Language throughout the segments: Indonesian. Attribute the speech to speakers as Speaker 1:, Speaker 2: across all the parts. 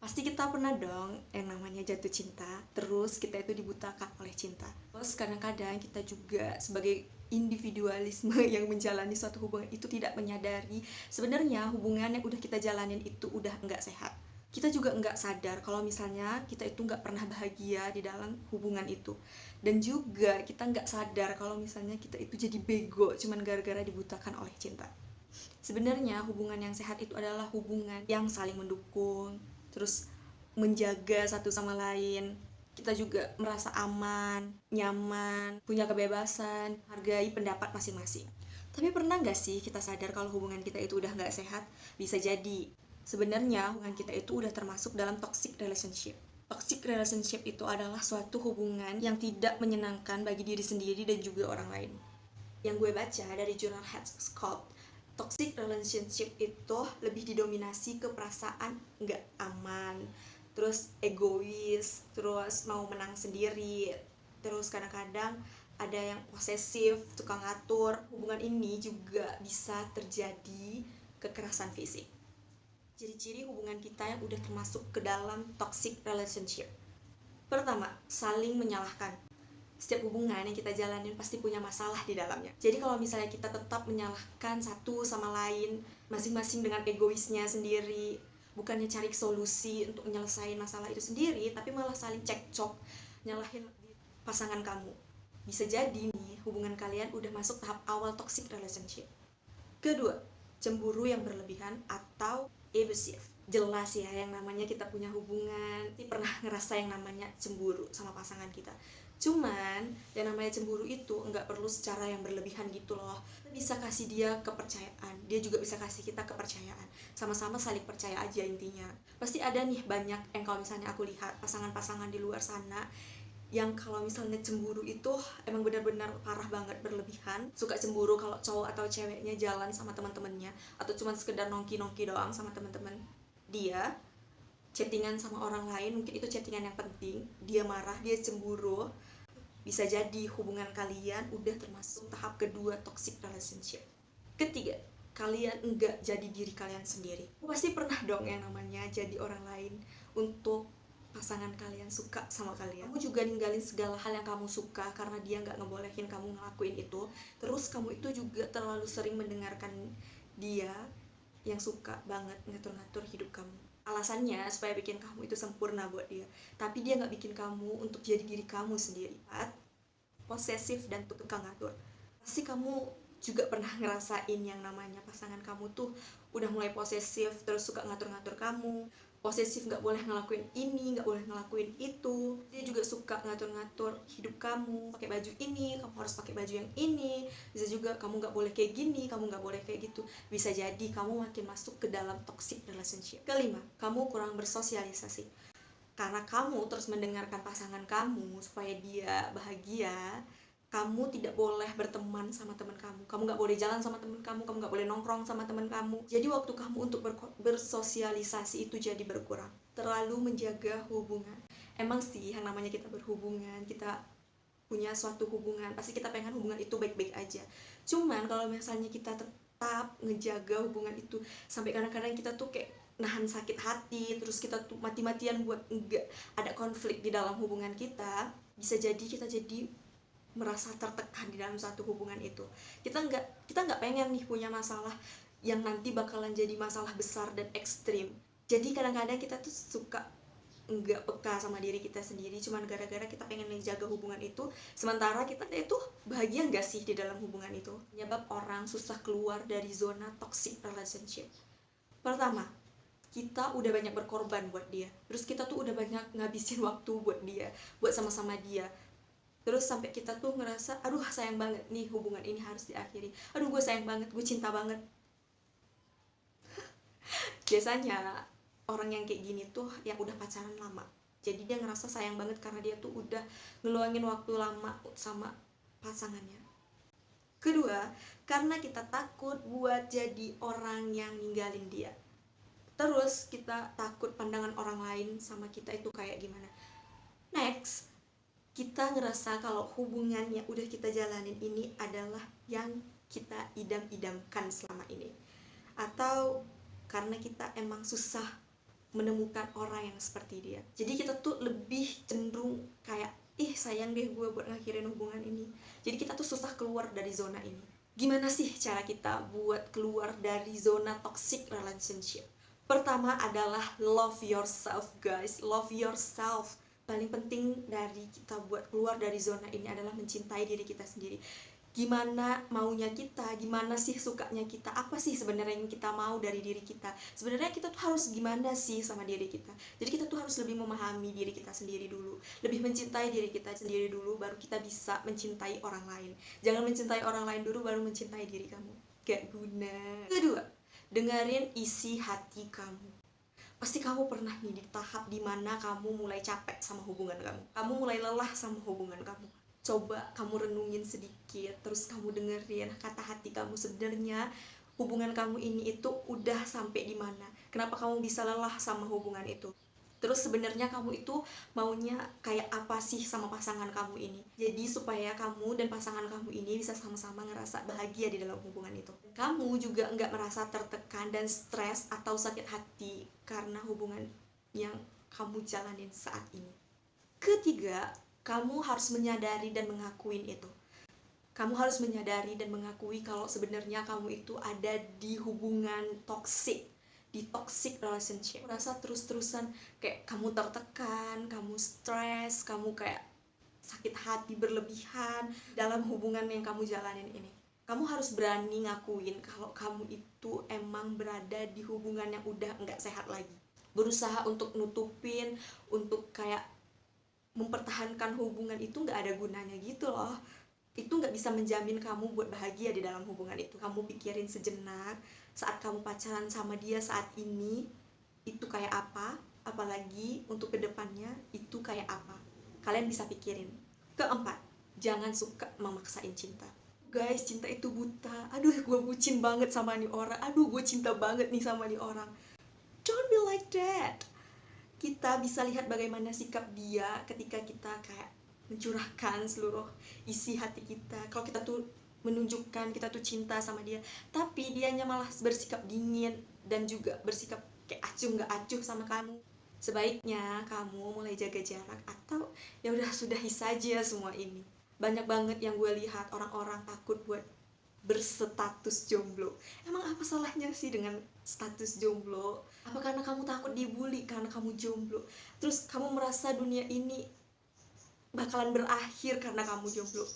Speaker 1: Pasti kita pernah dong yang namanya jatuh cinta, terus kita itu dibutakan oleh cinta. Terus kadang-kadang kita juga sebagai individualisme yang menjalani suatu hubungan itu tidak menyadari sebenarnya hubungan yang udah kita jalanin itu udah nggak sehat. Kita juga nggak sadar kalau misalnya kita itu nggak pernah bahagia di dalam hubungan itu. Dan juga kita nggak sadar kalau misalnya kita itu jadi bego cuman gara-gara dibutakan oleh cinta. Sebenarnya hubungan yang sehat itu adalah hubungan yang saling mendukung, terus menjaga satu sama lain. Kita juga merasa aman, nyaman, punya kebebasan, hargai pendapat masing-masing. Tapi pernah nggak sih kita sadar kalau hubungan kita itu udah nggak sehat? Bisa jadi. Sebenarnya hubungan kita itu udah termasuk dalam toxic relationship. Toxic relationship itu adalah suatu hubungan yang tidak menyenangkan bagi diri sendiri dan juga orang lain. Yang gue baca dari jurnal Headscope, toxic relationship itu lebih didominasi ke perasaan nggak aman, terus egois, terus mau menang sendiri, terus kadang-kadang ada yang posesif, suka ngatur. Hubungan ini juga bisa terjadi kekerasan fisik. Ciri-ciri hubungan kita yang udah termasuk ke dalam toxic relationship. Pertama, saling menyalahkan. Setiap hubungan yang kita jalanin pasti punya masalah di dalamnya. Jadi kalau misalnya kita tetap menyalahkan satu sama lain, masing-masing dengan egoisnya sendiri, bukannya cari solusi untuk menyelesaikan masalah itu sendiri, tapi malah saling cekcok, nyalahin pasangan kamu. Bisa jadi nih, hubungan kalian udah masuk tahap awal toxic relationship. Kedua, cemburu yang berlebihan atau abusive. Jelas ya, yang namanya kita punya hubungan, pasti pernah ngerasa yang namanya cemburu sama pasangan kita. Cuman yang namanya cemburu itu nggak perlu secara yang berlebihan gitu loh. Kita bisa kasih dia kepercayaan, dia juga bisa kasih kita kepercayaan. Sama-sama saling percaya aja intinya. Pasti ada nih banyak yang kalau misalnya aku lihat pasangan-pasangan di luar sana yang kalau misalnya cemburu itu emang benar-benar parah banget, berlebihan. Suka cemburu kalau cowok atau ceweknya jalan sama teman-temannya atau cuma sekedar nongki-nongki doang sama teman-teman dia, chattingan sama orang lain, mungkin itu chattingan yang penting, dia marah, dia cemburu. Bisa jadi hubungan kalian udah termasuk tahap kedua toxic relationship. Ketiga, kalian enggak jadi diri kalian sendiri. Pasti pernah dong yang namanya jadi orang lain untuk pasangan kalian suka sama kalian. Kamu juga ninggalin segala hal yang kamu suka karena dia nggak ngebolehin kamu ngelakuin itu. Terus kamu itu juga terlalu sering mendengarkan dia yang suka banget ngatur-ngatur hidup kamu. Alasannya supaya bikin kamu itu sempurna buat dia. Tapi dia nggak bikin kamu untuk jadi diri kamu sendiri. Posesif dan tukang ngatur. Pasti kamu juga pernah ngerasain yang namanya pasangan kamu tuh udah mulai posesif, terus suka ngatur-ngatur kamu. Posesif nggak boleh ngelakuin ini, nggak boleh ngelakuin itu. Dia juga suka ngatur-ngatur hidup kamu, pakai baju ini, kamu harus pakai baju yang ini. Bisa juga kamu nggak boleh kayak gini, kamu nggak boleh kayak gitu. Bisa jadi kamu makin masuk ke dalam toxic relationship. Kelima, kamu kurang bersosialisasi. Karena kamu terus mendengarkan pasangan kamu supaya dia bahagia, kamu tidak boleh berteman sama teman kamu nggak boleh jalan sama teman kamu nggak boleh nongkrong sama teman kamu. Jadi waktu kamu untuk bersosialisasi itu jadi berkurang. Terlalu menjaga hubungan. Emang sih yang namanya kita berhubungan, kita punya suatu hubungan, pasti kita pengen hubungan itu baik-baik aja. Cuman kalau misalnya kita tetap ngejaga hubungan itu, sampai kadang-kadang kita tuh kayak nahan sakit hati, terus kita tuh mati-matian buat enggak ada konflik di dalam hubungan kita, bisa jadi kita jadi merasa tertekan di dalam satu hubungan itu. Kita nggak pengen nih punya masalah yang nanti bakalan jadi masalah besar dan ekstrim. Jadi kadang-kadang kita tuh suka nggak peka sama diri kita sendiri cuman gara-gara kita pengen menjaga hubungan itu, sementara kita itu bahagia nggak sih di dalam hubungan itu. Penyebab orang susah keluar dari zona toxic relationship. Pertama, kita udah banyak berkorban buat dia, terus kita tuh udah banyak ngabisin waktu buat dia, buat sama-sama dia. Terus sampai kita tuh ngerasa, aduh sayang banget nih hubungan ini harus diakhiri. Aduh gue sayang banget, gue cinta banget. Biasanya orang yang kayak gini tuh yang udah pacaran lama. Jadi dia ngerasa sayang banget karena dia tuh udah ngeluangin waktu lama sama pasangannya. Kedua, karena kita takut buat jadi orang yang ninggalin dia. Terus kita takut pandangan orang lain sama kita itu kayak gimana. Next, kita ngerasa kalau hubungan yang udah kita jalanin ini adalah yang kita idam-idamkan selama ini. Atau karena kita emang susah menemukan orang yang seperti dia. Jadi kita tuh lebih cenderung kayak, ih sayang deh gue buat ngakhirin hubungan ini. Jadi kita tuh susah keluar dari zona ini. Gimana sih cara kita buat keluar dari zona toxic relationship? Pertama adalah love yourself, guys. Love yourself. Paling penting dari kita buat keluar dari zona ini adalah mencintai diri kita sendiri. Gimana maunya kita, gimana sih sukanya kita, apa sih sebenarnya yang kita mau dari diri kita, sebenarnya kita tuh harus gimana sih sama diri kita. Jadi kita tuh harus lebih memahami diri kita sendiri dulu, lebih mencintai diri kita sendiri dulu, baru kita bisa mencintai orang lain. Jangan mencintai orang lain dulu baru mencintai diri kamu, gak guna. Kedua, dengerin isi hati kamu. Pasti kamu pernah nih di tahap dimana kamu mulai capek sama hubungan kamu mulai lelah sama hubungan kamu. Coba kamu renungin sedikit, terus kamu dengerin kata hati kamu, sebenarnya hubungan kamu ini itu udah sampai di mana, kenapa kamu bisa lelah sama hubungan itu. Terus sebenarnya kamu itu maunya kayak apa sih sama pasangan kamu ini. Jadi supaya kamu dan pasangan kamu ini bisa sama-sama ngerasa bahagia di dalam hubungan itu. Kamu juga nggak merasa tertekan dan stres atau sakit hati karena hubungan yang kamu jalanin saat ini. Ketiga, kamu harus menyadari dan mengakuin itu. Kamu harus menyadari dan mengakui kalau sebenarnya kamu itu ada di hubungan toksik, di toxic relationship. Merasa terus-terusan kayak kamu tertekan, kamu stres, kamu kayak sakit hati berlebihan dalam hubungan yang kamu jalanin ini. Kamu harus berani ngakuin kalau kamu itu emang berada di hubungan yang udah nggak sehat lagi. Berusaha untuk nutupin, untuk kayak mempertahankan hubungan itu nggak ada gunanya gitu loh. Itu nggak bisa menjamin kamu buat bahagia di dalam hubungan itu. Kamu pikirin sejenak, saat kamu pacaran sama dia saat ini itu kayak apa, apalagi untuk kedepannya itu kayak apa. Kalian bisa pikirin. Keempat, jangan suka memaksain cinta. Guys, cinta itu buta. Aduh, gue bucin banget sama nih orang. Aduh, gue cinta banget nih sama nih orang. Don't be like that. Kita bisa lihat bagaimana sikap dia ketika kita kayak mencurahkan seluruh isi hati kita. Kalau kita tuh menunjukkan kita tuh cinta sama dia, tapi dianya malah bersikap dingin dan juga bersikap kayak acuh nggak acuh sama kamu. Sebaiknya kamu mulai jaga jarak atau ya udah sudahi saja semua ini. Banyak banget yang gue lihat orang-orang takut buat berstatus jomblo. Emang apa salahnya sih dengan status jomblo? Apa karena kamu takut dibully karena kamu jomblo? Terus kamu merasa dunia ini bakalan berakhir karena kamu jomblo?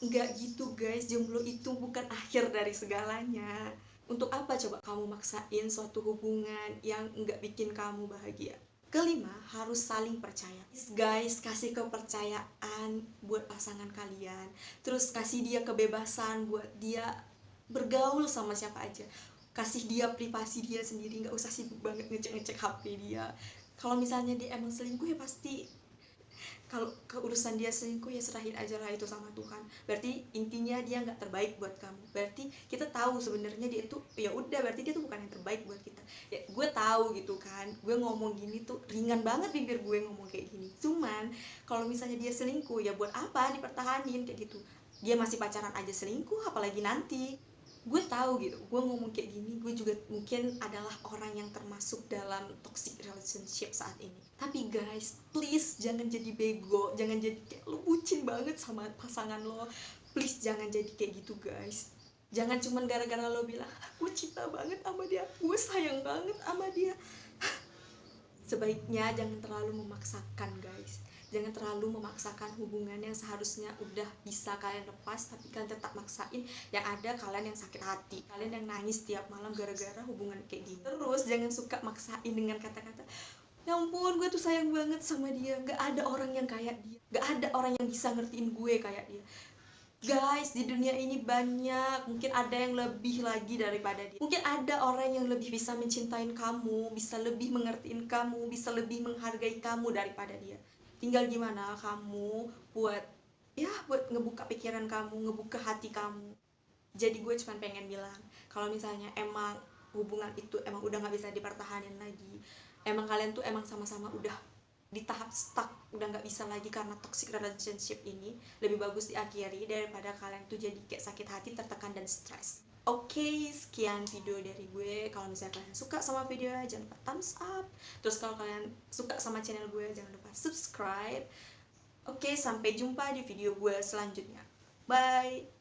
Speaker 1: Enggak gitu guys, jomblo itu bukan akhir dari segalanya. Untuk apa coba kamu maksain suatu hubungan yang enggak bikin kamu bahagia? Kelima, harus saling percaya. Guys, kasih kepercayaan buat pasangan kalian. Terus kasih dia kebebasan buat dia bergaul sama siapa aja. Kasih dia privasi dia sendiri, nggak usah sibuk banget ngecek-ngecek HP dia. Kalau misalnya dia emang selingkuh ya pasti, kalau keurusan dia selingkuh ya serahin aja lah itu sama Tuhan. Berarti intinya dia nggak terbaik buat kamu. Berarti kita tahu sebenarnya dia itu ya udah, berarti dia tuh bukan yang terbaik buat kita. Ya gue tahu gitu kan, gue ngomong gini tuh ringan banget bibir gue ngomong kayak gini. Cuman kalau misalnya dia selingkuh ya buat apa dipertahanin kayak gitu. Dia masih pacaran aja selingkuh, apalagi nanti. Gue tahu gitu, gue ngomong kayak gini, gue juga mungkin adalah orang yang termasuk dalam toxic relationship saat ini. Tapi guys, please jangan jadi bego, jangan jadi kayak lo bucin banget sama pasangan lo. Please jangan jadi kayak gitu guys. Jangan cuman gara-gara lo bilang gue cinta banget sama dia, gue sayang banget sama dia. Sebaiknya jangan terlalu memaksakan guys. Jangan terlalu memaksakan hubungan yang seharusnya udah bisa kalian lepas, tapi kalian tetap maksain. Yang ada kalian yang sakit hati, kalian yang nangis tiap malam gara-gara hubungan kayak gini. Terus jangan suka maksain dengan kata-kata, ya ampun gue tuh sayang banget sama dia. Gak ada orang yang kayak dia, gak ada orang yang bisa ngertiin gue kayak dia. Guys, di dunia ini banyak, mungkin ada yang lebih lagi daripada dia. Mungkin ada orang yang lebih bisa mencintai kamu, bisa lebih mengertiin kamu, bisa lebih menghargai kamu daripada dia. Tinggal gimana kamu buat ngebuka pikiran kamu, ngebuka hati kamu. Jadi gue cuma pengen bilang, kalau misalnya emang hubungan itu emang udah gak bisa dipertahanin lagi, emang kalian tuh emang sama-sama udah di tahap stuck, udah nggak bisa lagi karena toxic relationship ini, lebih bagus diakhiri daripada kalian tuh jadi kayak sakit hati, tertekan dan stres. Oke, sekian video dari gue. Kalau misalnya kalian suka sama video, jangan lupa thumbs up. Terus kalau kalian suka sama channel gue, jangan lupa subscribe. Oke, sampai jumpa di video gue selanjutnya. Bye.